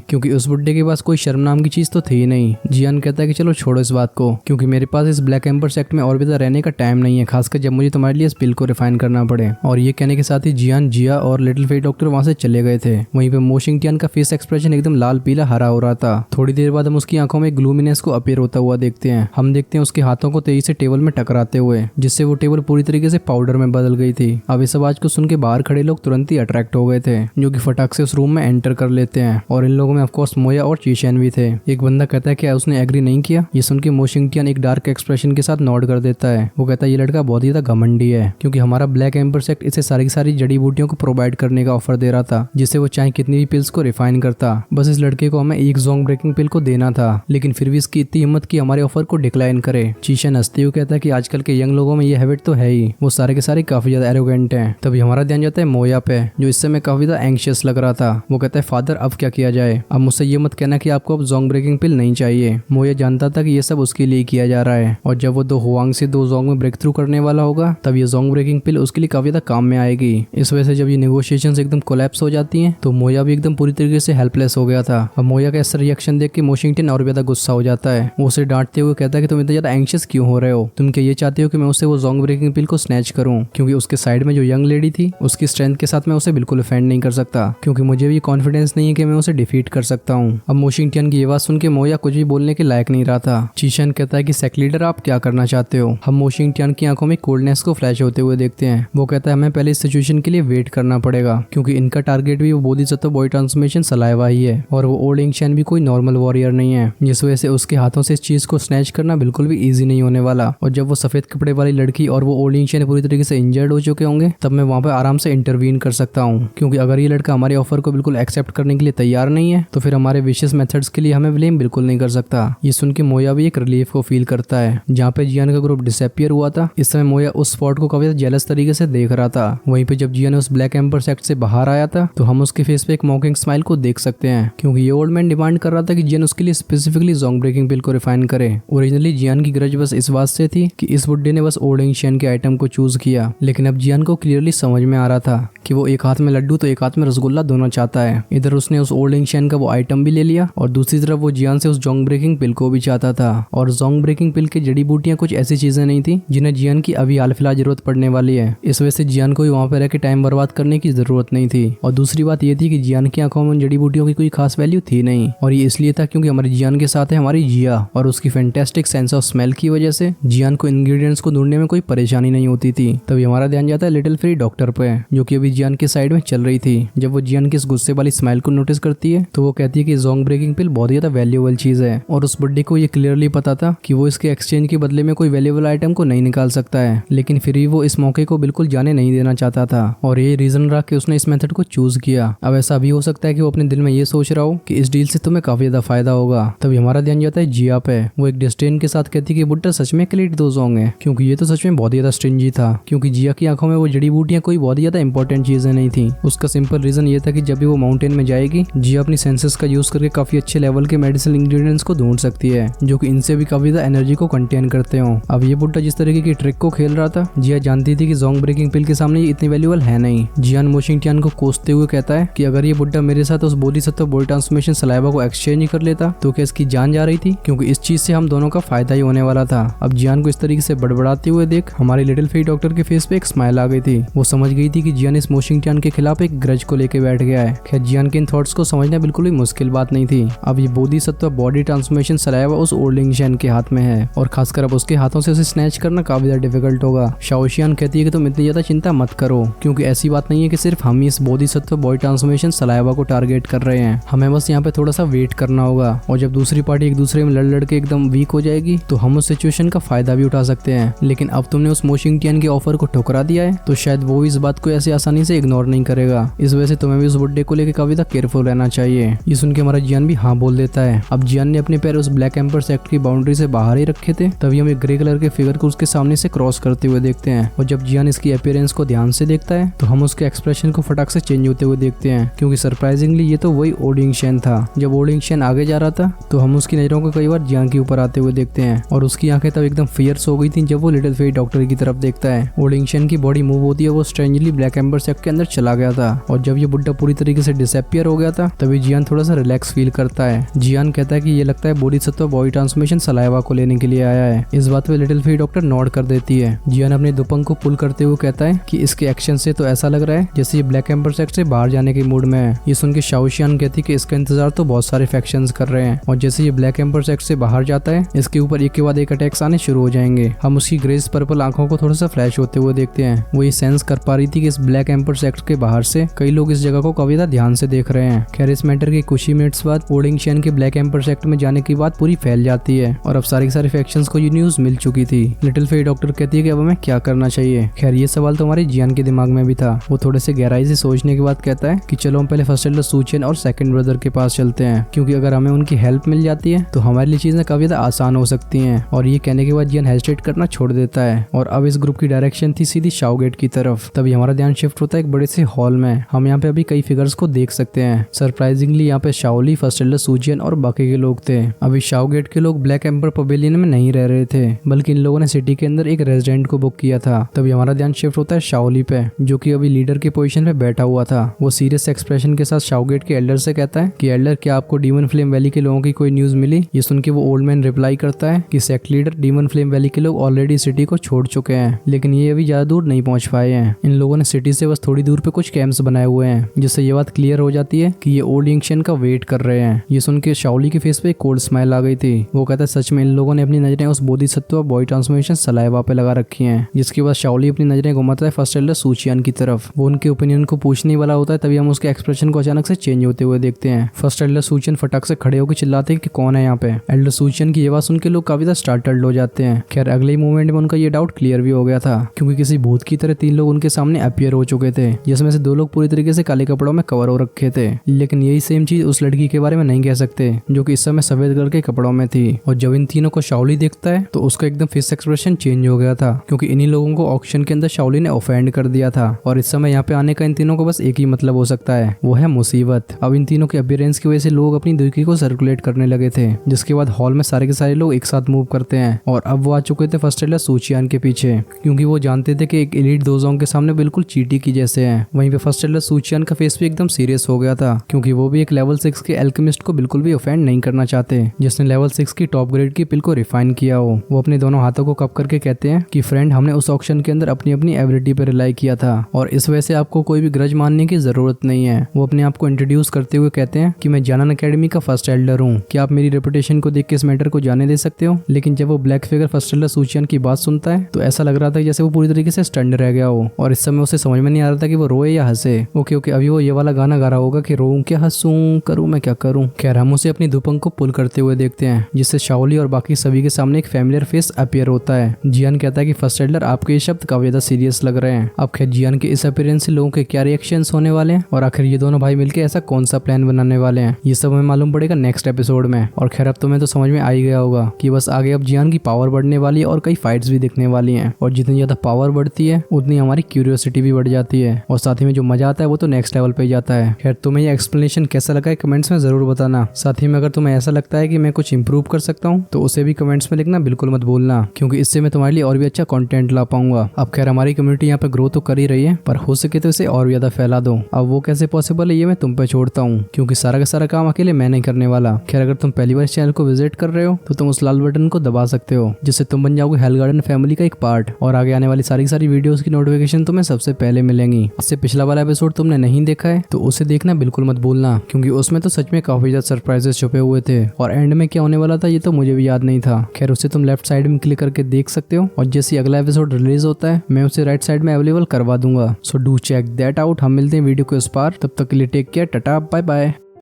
क्योंकि उस बुड्ढे के पास कोई शर्म नाम की चीज तो थी ही नहीं। जियान कहता है कि चलो छोड़ो इस बात को, क्योंकि मेरे पास इस ब्लैक एम्पर सेक्ट में और भी ज्यादा रहने का टाइम नहीं है, खासकर जब मुझे तुम्हारे लिए इस पिल को रिफाइन करना पड़े। और ये कहने के साथ ही जियान, जिया और लिटिल फेट डॉक्टर वहां से चले गए थे। वहीं पे मोशिंगटियन का फेस एक्सप्रेशन एकदम लाल पीला हरा हो रहा था। थोड़ी देर बाद हम उसकी आंखों में ग्लूमिनेस को अपीयर होता हुआ देखते हैं। हम देखते हैं उसके हाथों को तेजी से टेबल में टकराते हुए, जिससे वो टेबल पूरी तरीके से पाउडर में बदल गई थी। अब इस आवाज को सुन के बाहर खड़े लोग तुरंत ही अट्रैक्ट हो गए थे, जो कि फटाक से उस रूम में एंटर कर लेते हैं। और इन लोगों में ऑफकोर्स मोया और चीशेन भी थे। एक बंदा कहता है कि उसने एग्री नहीं किया। ये सुन के मोशिंगटियन एक डार्क एक्सप्रेशन के साथ नोट कर देता है। वो कहता है ये लड़का बहुत ही ज्यादा घमंडी है, क्योंकि हमारा ब्लैक एम्पर सेक्ट इसे सारी जड़ी बूटियों को प्रोवाइड करने का ऑफर दे रहा था, जिससे वो चाहे कितनी भी पिल्स को रिफाइन करता। बस इस लड़के को हमें एक जोंग ब्रेकिंग पिल को देना था, लेकिन फिर भी इसकी इतनी हिम्मत की हमारे ऑफर को डिक्लाइन करे। चीशेन हंसते हुए कहता है कि आजकल के यंग लोगों में ये हैबिट तो है ही, वो सारे के सारे काफी ज्यादा एरोगेंट हैं। तभी हमारा ध्यान जाता है मोया पे, जो इस समय काफी ज्यादा एंग्शियस लग रहा था। वो कहता है फादर अब क्या किया जाए? अब मुझसे ये मत कहना कि आपको अब जोंग ब्रेकिंग पिल नहीं चाहिए। मोया जानता था कि ये सब उसके लिए किया जा रहा है, और जब वो दो हुआंग से दो जोंग में ब्रेक थ्रू करने वाला होगा, तब ये जोंग ब्रेकिंग पिल उसके लिए काफी ज्यादा काम में आएगी। इस वजह से जब ये नेगोशिएशंस एकदम कोलैप्स हो जाती हैं, तो मोया भी एकदम पूरी तरीके से हेल्पलेस हो गया था। अब मोया का ऐसा रिएक्शन देख के मोशिंगटियन और ज्यादा गुस्सा हो जाता है। वो उसे डांटते हुए कहता है कि तुम इतना ज्यादा एंग्शियस क्यों हो रहे हो? तुम क्या ये चाहते हो कि मैं उससे वो जोंग ब्रेकिंग पिल को स्नैच करूं? क्योंकि उसके साइड में जो यंग लेडी थी, उसकी स्ट्रेंथ के साथ मैं उसे बिल्कुल ऑफेंड नहीं कर सकता, क्योंकि मुझे भी कॉन्फिडेंस नहीं है कि मैं उसे डिफीट कर सकता हूँ। अब मोशिंगटियन की ये बात सुन के मोया कुछ भी बोलने के लायक नहीं रहा था। चीशेन कहता है कि सेक्ट लीडर आप क्या करना चाहते हो? हम मोशिंगटियन की आंखों में कोल्डनेस को फ्लैश होते हुए देखते हैं। वो कहता है हमें पहले इस सिचुएशन के लिए वेट करना पड़ेगा, क्योंकि इनका टारगेट भी वो बोधिसत्व बॉडी ट्रांसफॉर्मेशन सलाइवा ही है, और वो ओल्ड यिंगचैन भी कोई नॉर्मल वॉरियर नहीं है, जिस वजह से उसके हाथों से इस चीज को स्नैच करना बिल्कुल भी इजी नहीं होने वाला। और जब वो सफेद कपड़े वाली लड़की और वो ओल्ड यिंगचैन पूरी तरीके से इंजर्ड हो चुके होंगे, तब मैं वहां पे आराम से इंटरवीन कर सकता हूँ। क्योंकि अगर ये लड़का हमारे ऑफर को बिल्कुल एक्सेप्ट करने के लिए तैयार नहीं है, तो फिर हमारे विशेष मेथड्स के लिए हमें ब्लेम बिल्कुल नहीं कर सकता। ये सुन के मोया भी एक रिलीफ को फील करता है। जहाँ पे जियान का ग्रुप डिसअपियर हुआ था, इस समय मोया उस स्पॉट को काफी जेलस तरीके से देख रहा था। वहीं पे जब जियान उस ब्लैक एम्पर सेक्ट से बाहर आया था, तो हम उसके फेस पे एक मॉकिंग स्माइल को देख सकते हैं, क्योंकि ये ओल्ड मैन डिमांड कर रहा था कि जियान उसके लिए स्पेसिफिकली जोंग ब्रेकिंग पिल को रिफाइन करे। ओरिजिनली जियान की ग्रज बस इस बात से थी कि इस बुड्ढे ने बस ओल्ड यिंगचैन के आइटम को चूज किया, लेकिन अब जियान को क्लियरली समझ में आ रहा था कि वो एक हाथ में लड्डू तो एक हाथ में रसगुल्ला दोनों चाहता है। इधर उसने उस ओल्ड यिंगचैन का वो आइटम भी ले लिया, और दूसरी तरफ वो जियान से उस जोंग ब्रेकिंग पिल को भी चाहता था। और जोंग ब्रेकिंग पिल की जड़ी बूटियां कुछ ऐसी चीजें नहीं थी जिन्हें जियान की अभी हाल फिलहाल जरूरत पड़ने वाली है। इस वजह से जियान को वहां पर रह के टाइम बर्बाद करने की जरूरत नहीं थी। और दूसरी बात ये थी कि जियान की आंखों में उन जड़ी बूटियों की कोई खास वैल्यू थी नहीं, और ये इसलिए था क्योंकि हमारे जियान के साथ है हमारी जिया, और उसकी फैंटास्टिक सेंस ऑफ स्मेल की वजह से जियान को इंग्रेडिएंट्स को ढूंढने में कोई परेशानी नहीं होती थी। तभी हमारा ध्यान जाता है लिटिल फ्री डॉक्टर पे, जो कि अभी जियान के साइड में चल रही थी। जब वो जियान की इस गुस्से वाली स्माइल को नोटिस करती है, तो वो कहती है कि जोंग ब्रेकिंग पिल बहुत ही ज्यादा वैल्यूएबल चीज है, और उस बुड्ढे को ये क्लियरली पता था कि वो इसके एक्सचेंज के बदले में कोई वैल्यूएबल आइटम को नहीं निकाल सकता है, लेकिन फिर भी वो इस मौके को बिल्कुल जाने नहीं देना चाहता था, और ये रीजन रहा कि उसने इस मेथड को चूज किया। अब ऐसा भी हो सकता है कि वो अपने दिल में ये सोच रहा हो कि इस डील से तुम्हें काफी ज्यादा फायदा होगा। तभी हमारा ध्यान जाता है जिया पे। वो एक डिस्डेन के साथ कहती है कि बुड्ढा सच में क्लिट दो जोंग है, क्योंकि ये तो सच में बहुत ही ज्यादा स्ट्रिंजी था, क्योंकि जिया की आंखों में वो जड़ी बूटियां कोई बहुत ही ज्यादा इंपॉर्टेंट चीजें नहीं थी। उसका सिंपल रीजन ये था कि जब भी वो माउंटेन में जाएगी, जिया अपनी सेंसेस का यूज करके काफी अच्छे लेवल के मेडिसिनल इंग्रेडिएंट्स को ढूंढ सकती है, जो कि इनसे भी काफी ज्यादा एनर्जी को कंटेन करते हो। अब ये बुड्ढा जिस तरीके की ट्रिक को खेल रहा था, जिया जानती थी कि जोंग ब्रेकिंग पिल के सामने ये इतनी वैल्यूएबल है नहीं। जियान मोशिंगटियन को कोसते हुए कहता है कि अगर ये बुड्ढा मेरे साथ उस बोधिसत्व बॉडी ट्रांसफॉर्मेशन सलाइवा को एक्सचेंज ही कर लेता, तो क्या इसकी जान जा रही थी, क्योंकि इस चीज से हम दोनों का फायदा ही होने वाला था। अब जियान को इस तरीके से बड़बड़ाते हुए देख हमारे लिटिल फेट डॉक्टर के फेस पे एक स्माइल आ गई थी। वो समझ गई थी कि जियान इस मोशिंगटियन के खिलाफ एक ग्रज को लेके बैठ गया है। खैर जियान के इन थॉट्स को समझना बिल्कुल भी मुश्किल बात नहीं थी। अब ये बोधिसत्व बॉडी ट्रांसफॉर्मेशन सलाइवा उस ओल्ड यिंगचैन के हाथ में है, और खासकर अब उसके हाथों से उसे स्नैच करना काफी ज्यादा डिफिकल्ट होगा। शाओशियान कहती है कि तुम इतनी ज्यादा चिंता मत करो, क्योंकि ऐसी बात नहीं है कि सिर्फ हम ही इस बोधिसत्व बॉडी ट्रांसफॉर्मेशन सलाइवा को टारगेट कर रहे हैं। हमें बस यहाँ पे थोड़ा सा वेट करना होगा, और जब दूसरी पार्टी एक दूसरे में लड़ के एकदम वीक हो जाएगी, तो हम उस सिचुएशन का फायदा भी उठा सकते हैं। लेकिन अब तुमने उस मोशिंगटियन के ऑफर को ठुकरा दिया है, तो शायद वो इस बात को ऐसे आसानी से इग्नोर नहीं करेगा। इस वजह से तुम्हें भी उस बुड्ढे को लेकर काफी ज्यादा केयरफुल रहना चाहिए। ये सुन के हमारा जियान भी हाँ बोल देता है। अब जियान ने अपने पैर उस ब्लैक एम्पर सेक्टर की बाउंड्री से बाहर ही रखे थे, तभी हम एक ग्रे कलर के फिगर को उसके सामने से क्रॉस करते हुए देखते हैं। और जब जियान इसकी अपीयरेंस को ध्यान से देखता है तो हम उसके एक्सप्रेशन को फटाक से चेंज होते हुए देखते हैं, क्योंकि सरप्राइजिंगली ये तो वही ओडिंग शेन था। जब ओडिंग शेन आगे जा रहा था तो हम उसकी नजरों को कई बार जियान के ऊपर आते हुए देखते हैं, और उसकी आंखें तब एकदम फियर्स हो गई थी जब वो लिटिल फेई डॉक्टर की तरफ देखता है। ओडिंग शेन की बॉडी मूव होती है, वो स्ट्रेंजली ब्लैक एम्बर सेक्टर के अंदर चला गया था। और जब ये बुड्ढा पूरी तरीके से डिसअपियर हो गया था तभी जियान थोड़ा सा रिलैक्स फील करता है। जियान कहता है कि ये लगता है बोधिसत्व बॉडी ट्रांसफॉर्मेशन सलाइवा को लेने के लिए आया है। इस बात पे लिटिल फेई डॉक्टर नॉड कर देती है। जियान अपने दुपंग को पुल करते हुए कहता है कि इसके एक्शन से तो ऐसा लग रहा है जैसे ये ब्लैक एम्बर सेक्टर से बाहर जाने के मूड में है। ये सुन के शाओशियान कहती है कि इसका इंतजार तो बहुत सारे फैक्शंस कर रहे हैं, और जैसे ये ब्लैक एम्बर सेक्टर से बाहर जाता है इसके ऊपर एक के बाद एक अटैक्स आने शुरू हो जाएंगे। हम उसकी ग्रेस पर्पल आंखों को थोड़ा सा फ्लैश होते हुए देखते हैं। वो ये सेंस कर पा रही थी कि इस ब्लैक एम्पर सेक्टर के बाहर से कई लोग इस जगह को काफी ज्यादा ध्यान से देख रहे हैं। खैर इस मैटर के कुछ ही मिनट्स बाद ओडिंग शेन के ब्लैक एम्पर सेक्टर में जाने की बात पूरी फैल जाती है, और अब सारी फैक्शंस को ये न्यूज मिल चुकी थी। लिटिल फेई डॉक्टर कहती है कि अब हमें क्या करना चाहिए। खैर ये सवाल तो हमारे जियान के दिमाग में भी था। वो थोड़े से गहराई से सोचने के बाद कहता है कि चलो हम पहले फर्स्ट एल्डर सूचेन और सेकंड ब्रदर के पास चलते हैं, क्योंकि अगर हमें उनकी हेल्प मिल जाती है तो हमारे लिए चीजें काफी ज्यादा आसान हो सकती हैं। और ये कहने के बाद जियान हेजिटेट करना छोड़ देता है, और अब इस ग्रुप की डायरेक्शन थी सीधी शाओ गेट की तरफ। तभी हमारा ध्यान शिफ्ट होता है एक बड़े से हॉल में। हम यहाँ पे अभी कई फिगर्स को देख सकते हैं। सरप्राइजिंगली यहाँ पे शाओली, फर्स्ट एल्डर सूजियन और बाकी के लोग थे। अभी शाओ गेट के लोग ब्लैक एम्पर पवेलियन में नहीं रह रहे थे, बल्कि इन लोगों ने सिटी के अंदर एक रेजिडेंट को बुक किया था। तभी हमारा ध्यान शिफ्ट होता है शाओली पे, जो कि अभी लीडर की पोजीशन पे बैठा हुआ था। वो सीरियस एक्सप्रेशन के साथ शाओ गेट के एल्डर से कहता है कि एल्डर, क्या आपको डीमन फ्लेम वैली के लोगों की कोई न्यूज मिली? ये सुन के वो ओल्ड मैन रिप्लाई करता है कि sect leader, demon flame valley के लोग ऑलरेडी सिटी को छोड़ चुके हैं, लेकिन ये अभी ज्यादा दूर नहीं पहुंच पाए हैं। इन लोगों ने सिटी से बस थोड़ी दूर पे कुछ कैंप्स बनाए हुए हैं, जिससे ये बात क्लियर हो जाती है कि ये ओल्ड इंक्शन का वेट कर रहे हैं। ये सुन के शाओली के फेस पे एक कोल्ड स्माइल आ गई थी। वो कहता है सच में इन लोगों ने अपनी नजरें उस बोधिसत्व बॉडी ट्रांसफॉर्मेशन सलाइवा पे लगा रखी हैं। जिसके बाद शाओली अपनी नजरें घुमाता है फर्स्ट एल्डर सूचियान की तरफ। वो उनके ओपिनियन को पूछने वाला होता है, तभी हम उसके एक्सप्रेशन को अचानक से चेंज होते हुए देखते हैं। फर्स्ट एल्डर सूचियन फटाक से खड़े होकर चिल्लाते हैं कि कौन है यहाँ पे। एल्डर सूचियन की ये बात सुन के लोग काफी ज्यादा स्टार्टल्ड हो जाते हैं। खैर अगले ही मोमेंट में उनका ये डाउट क्लियर भी हो गया था, क्योंकि किसी भूत की तरह 3 लोग उनके सामने अपीयर हो चुके थे, जिसमें से 2 लोग पूरी तरीके से काले कपड़ों में कवर हो रखे थे। लेकिन यही सेम चीज उस लड़की के बारे में नहीं कह सकते, जो कि इस समय सफेद कलर के कपड़ों में थी। और जब इन तीनों को शाओली देखता है तो उसका एकदम फेस एक्सप्रेशन चेंज हो गया था, क्योंकि इन्हीं लोगों को ऑक्शन के अंदर शाओली ने ऑफेंड कर दिया था। और इस समय यहाँ पे आने का इन तीनों को बस एक ही मतलब हो सकता है, वो है मुसीबत। अब इन तीनों के अपीयरेंस की वजह से लोग अपनी दुखी को सर्कुलेट करने लगे थे, जिसके बाद हॉल में सारे के सारे लोग एक साथ मूव करते हैं। और अब वो आ चुके थे फर्स्ट एल्डर सूचियान के पीछे, क्योंकि वो जानते थे कि एक एलीट दोजों के सामने बिल्कुल चीटी की जैसे हैं। वहीं पे फर्स्ट एल्डर सूचियान का फेस भी एकदम सीरियस हो गया था, क्योंकि वो भी एक लेवल 6 के एल्केमिस्ट को बिल्कुल भी ऑफेंड नहीं करना चाहते, जिसने लेवल 6 की टॉप ग्रेड की पिल को रिफाइन किया हो। वो अपने दोनों हाथों को कप करके कहते हैं कि फ्रेंड, हमने उस ऑक्शन के अंदर अपनी अपनी एबिलिटी पे रिलाई किया था, और इस वजह से आपको कोई भी ग्रज मानने की जरूरत नहीं है। वो अपने आप को इंट्रोड्यूस करते हुए कहते हैं कि मैं जानन एकेडमी का फर्स्ट एल्डर हूँ, क्या आप मेरी रेपुटेशन को देख के इस मैटर को जाने दे सकते हो? लेकिन जब वो ब्लैक फिगर फर्स्ट एल्डर सूचियान की बात सुनता है तो ऐसा लग रहा था जैसे वो पूरी तरीके से स्टंड रह गया हो, और इस समय उसे समझ में नहीं आ रहा था कि वो रोए या हंसे। ओके अभी वो ये वाला गाना गा रहा होगा कि रोऊं क्या हंसूं, करूं मैं क्या करूं। खैर हम उसे अपनी दुपंग को पुल करते हुए देखते हैं, जिससे शाओली और बाकी सभी के सामने एक फैमिलियर फेस अपीयर होता है। जियान कहता है कि फर्स्ट एल्डर, आपके ये शब्द काफी ज्यादा सीरियस लग रहे हैं। अब खैर जियान के इस अपीयरेंस से लोगों के क्या रिएक्शंस होने वाले हैं, और आखिर ये दोनों भाई मिलकर ऐसा कौन सा प्लान बनाने वाले हैं, ये सब हमें मालूम पड़ेगा नेक्स्ट एपिसोड में। और खैर अब तुम्हें तो समझ में आ ही गया होगा कि बस आगे अब जियान की पावर बढ़ने वाली है और कई फाइट्स भी दिखने वाली हैं, और जितनी ज्यादा पावर बढ़ती है उतनी हमारी क्यूरियोसिटी भी बढ़ जाती है, और साथ ही में जो मजा आता है वो तो नेक्स्ट लेवल पे जाता है। खैर तुम्हें ये एक्सप्लेनेशन कैसा लगा है कमेंट्स में जरूर बताना। साथ ही में अगर तुम्हें ऐसा लगता है कि मैं कुछ इंप्रूव कर सकता हूँ तो उसे भी कमेंट्स में लिखना बिल्कुल मत भूलना, क्योंकि इससे मैं तुम्हारे लिए और भी अच्छा कंटेंट ला पाऊंगा। अब खैर हमारी कम्युनिटी यहाँ पे ग्रो तो कर ही रही है, पर हो सके तो इसे और भी ज्यादा फैला दो। अब वो कैसे पॉसिबल है ये मैं तुम पे छोड़ता हूँ, क्योंकि सारा का सारा काम अकेले मैं नहीं करने वाला। खैर अगर तुम पहली बार इस चैनल को विजिट कर रहे हो तो तुम उस लाल बटन को दबा सकते हो, जिससे तुम बन जाओगे हेल गार्डन फैमिली का एक पार्ट, और आगे आने वाली सारी वीडियोस की नोटिफिकेशन तुम्हें सबसे पहले मिलेंगी। इससे पिछला वाला एपिसोड तुमने नहीं देखा है तो उसे देखना बिल्कुल मत भूलना, क्योंकि उसमें तो सच में काफी ज्यादा सरप्राइजेस छुपे हुए थे, और एंड में क्या होने वाला था ये तो मुझे भी याद नहीं था। खैर उसे तुम लेफ्ट साइड में क्लिक करके देख सकते हो, और जैसे अगला एपिसोड रिलीज होता है मैं उसे राइट साइड में अवेलेबल करवा दूंगा। So do check that out. हम मिलते हैं वीडियो के उस पार, तब तक के लिए take care, tata bye bye.